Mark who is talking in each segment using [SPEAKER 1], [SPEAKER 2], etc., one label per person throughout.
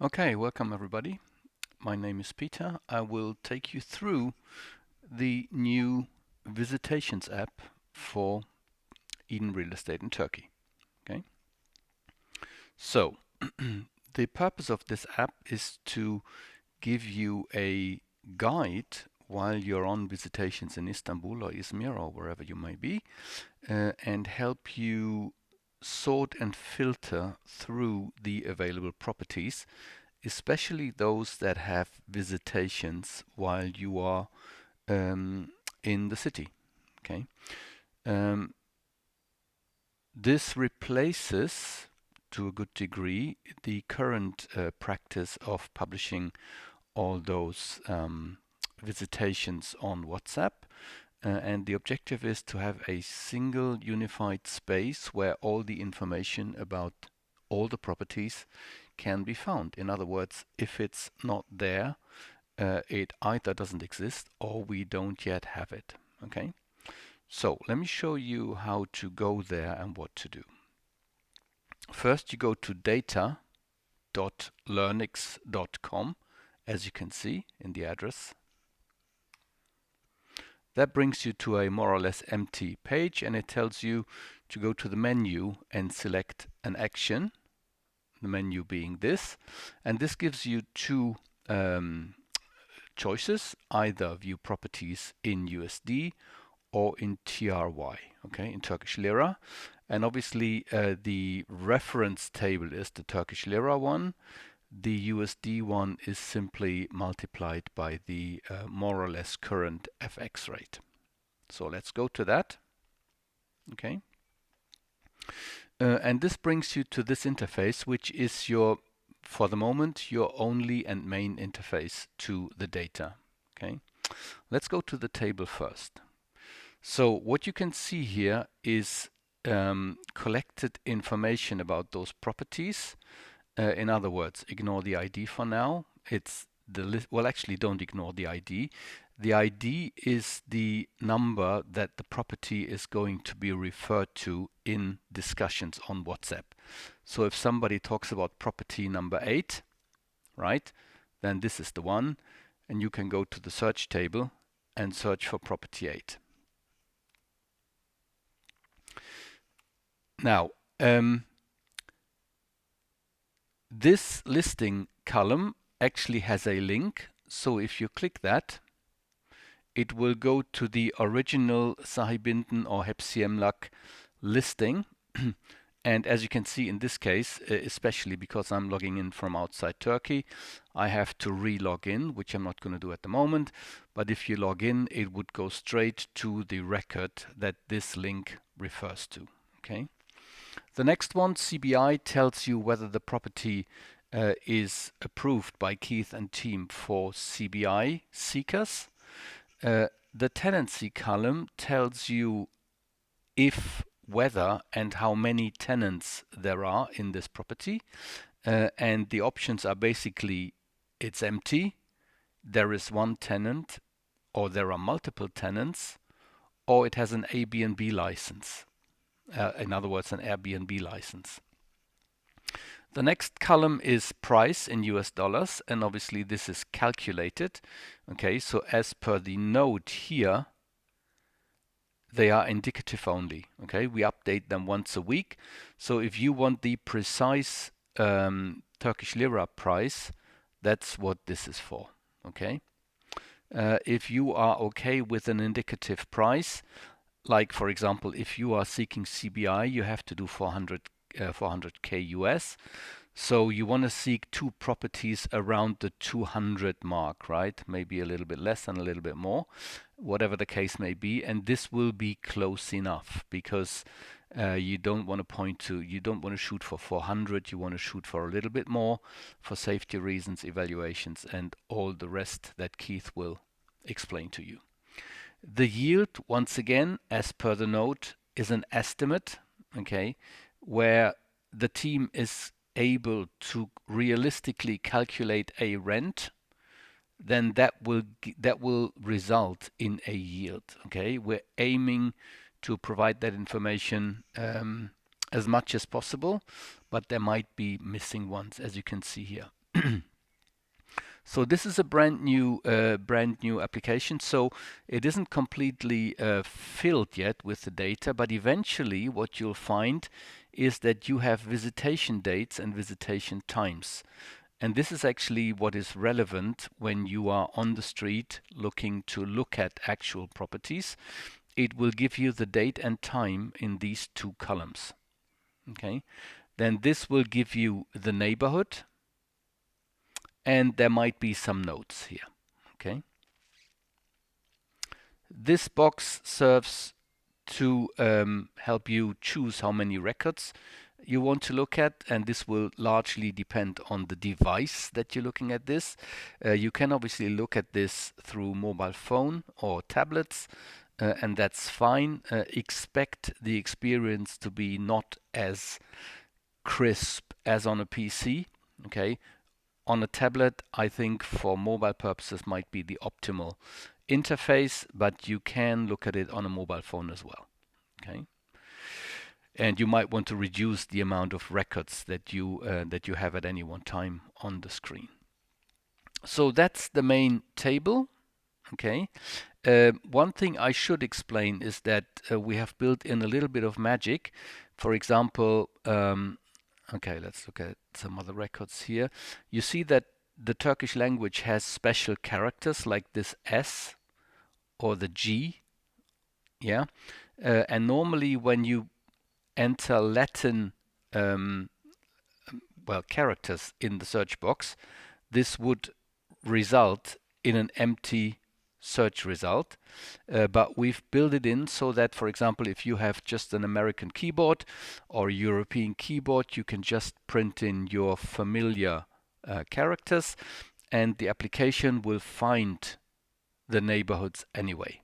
[SPEAKER 1] Okay, welcome everybody. My name is Peter. I will take you through the new visitations app for Eden Real Estate in Turkey. Okay, so the purpose of this app is to give you a guide while you're on visitations in Istanbul or Izmir or wherever you may be, and help you sort and filter through the available properties, especially those that have visitations while you are in the city. Okay, um, this replaces, to a good degree, the current practice of publishing all those visitations on WhatsApp. And the objective is to have a single unified space where all the information about all the properties can be found. In other words, if it's not there, it either doesn't exist or we don't yet have it. Okay, so let me show you how to go there and what to do. First, you go to data.learnix.com, as you can see in the address. That brings you to a more or less empty page, and it tells you to go to the menu and select an action, the menu being this, and this gives you two choices: either view properties in USD or in TRY, okay, in Turkish lira. And obviously the reference table is the Turkish lira one. The USD one is simply multiplied by the more or less current FX rate. So let's go to that. Okay. And this brings you to this interface, which is your, for the moment, your only and main interface to the data. Okay. Let's go to the table first. So what you can see here is collected information about those properties. In other words, ignore the ID for now. It's the list. Well, actually, don't ignore the ID. The ID is the number that the property is going to be referred to in discussions on WhatsApp. So if somebody talks about property number 8, right, then this is the one, and you can go to the search table and search for property 8. Now, this listing column actually has a link. So if you click that, it will go to the original Sahibinden or Hepsi Emlak listing. And as you can see in this case, especially because I'm logging in from outside Turkey, I have to re-log in, which I'm not going to do at the moment. But if you log in, it would go straight to the record that this link refers to. Okay. The next one, CBI, tells you whether the property is approved by Keith and team for CBI seekers. The tenancy column tells you if, whether, and how many tenants there are in this property. And the options are basically it's empty, there is one tenant, or there are multiple tenants, or it has an Airbnb license. In other words, an Airbnb license. The next column is price in US dollars, and obviously this is calculated. Okay, so as per the note here, they are indicative only. Okay, we update them once a week. So if you want the precise Turkish lira price, that's what this is for. Okay, if you are okay with an indicative price, like for example, if you are seeking CBI, you have to do 400k US. So you want to seek two properties around the 200 mark, right? Maybe a little bit less and a little bit more, whatever the case may be. And this will be close enough because you don't want to shoot for 400. You want to shoot for a little bit more for safety reasons, evaluations, and all the rest that Keith will explain to you. The yield, once again, as per the note, is an estimate, okay, where the team is able to realistically calculate a rent, then that will result in a yield. Okay, we're aiming to provide that information as much as possible, but there might be missing ones, as you can see here. So this is a brand new application. So it isn't completely filled yet with the data, but eventually what you'll find is that you have visitation dates and visitation times. And this is actually what is relevant when you are on the street looking to look at actual properties. It will give you the date and time in these two columns. Okay. Then this will give you the neighborhood, and there might be some notes here. Okay. This box serves to help you choose how many records you want to look at, and this will largely depend on the device that you're looking at this. You can obviously look at this through mobile phone or tablets, and that's fine. Expect the experience to be not as crisp as on a PC. Okay, on a tablet, I think for mobile purposes might be the optimal interface, but you can look at it on a mobile phone as well. Okay, and you might want to reduce the amount of records that you have at any one time on the screen. So that's the main table. Okay. One thing I should explain is that we have built in a little bit of magic. For example, okay, let's look at some other records here. You see that the Turkish language has special characters like this S or the G, yeah. And normally when you enter Latin characters in the search box, this would result in an empty search result. But we've built it in so that, for example, if you have just an American keyboard or European keyboard, you can just print in your familiar characters, and the application will find the neighborhoods anyway.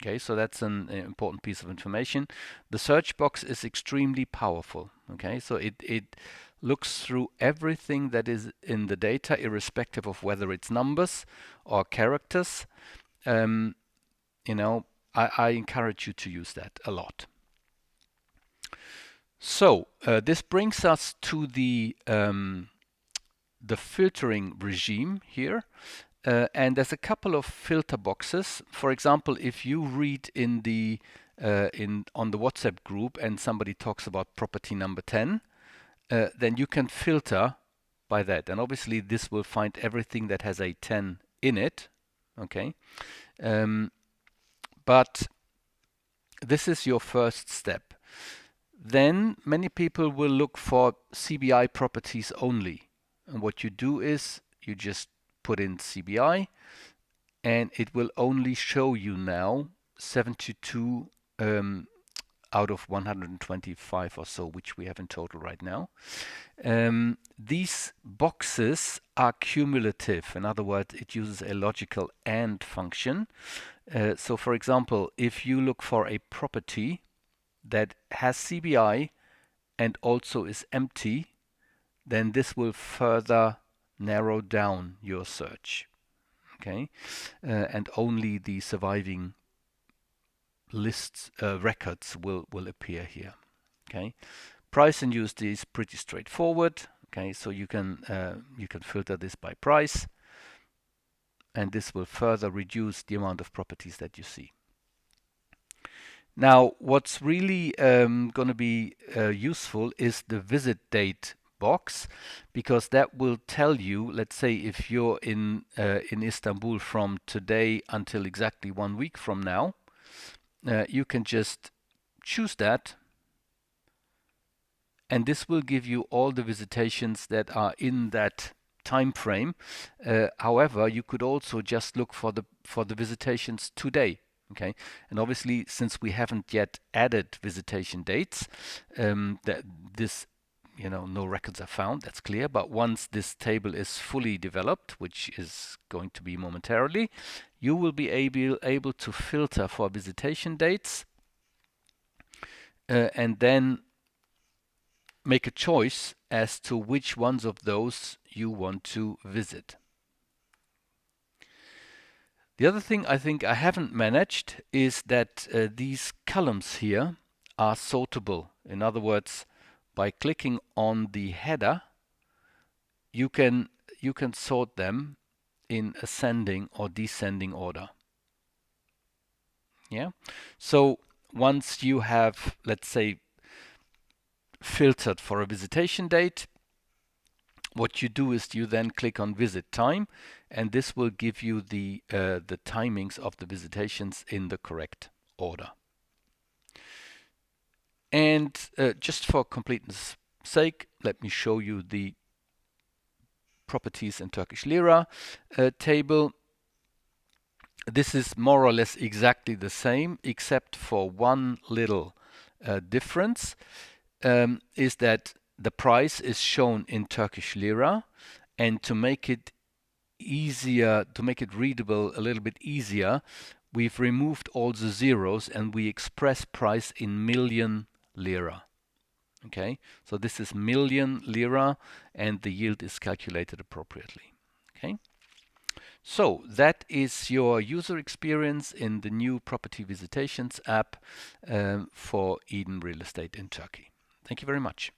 [SPEAKER 1] Okay, so that's an important piece of information. The search box is extremely powerful. Okay, so it looks through everything that is in the data, irrespective of whether it's numbers or characters. Um, I encourage you to use that a lot. So this brings us to the filtering regime here. And there's a couple of filter boxes. For example, if you read in the on the WhatsApp group and somebody talks about property number 10, then you can filter by that. And obviously this will find everything that has a 10 in it. Okay. But this is your first step. Then many people will look for CBI properties only. And what you do is you just put in CBI, and it will only show you now 72 out of 125 or so, which we have in total right now. These boxes are cumulative. In other words, it uses a logical AND function. So for example, if you look for a property that has CBI and also is empty, then this will further narrow down your search. Okay, and only the surviving lists records will appear here. Okay, price and USD is pretty straightforward. Okay, so you can filter this by price, and this will further reduce the amount of properties that you see. Now, what's really going to be useful is the visit date box, because that will tell you, let's say if you're in Istanbul from today until exactly 1 week from now, you can just choose that, and this will give you all the visitations that are in that time frame. However, you could also just look for the visitations today. Okay, and obviously, since we haven't yet added visitation dates, that this, no records are found. That's clear. But once this table is fully developed, which is going to be momentarily, you will be able to filter for visitation dates, and then make a choice as to which ones of those you want to visit. The other thing I think I haven't managed is that these columns here are sortable. In other words, by clicking on the header, you can you can sort them in ascending or descending order. Yeah. So once you have, let's say, filtered for a visitation date, what you do is you then click on visit time, and this will give you the timings of the visitations in the correct order. And just for completeness sake, let me show you the properties in Turkish lira table. This is more or less exactly the same, except for one little difference, is that the price is shown in Turkish lira, and to make it easier, to make it readable a little bit easier, we've removed all the zeros and we express price in million lira. Okay, so this is million lira and the yield is calculated appropriately. Okay, so that is your user experience in the new property visitations app for Eden Real Estate in Turkey. Thank you very much.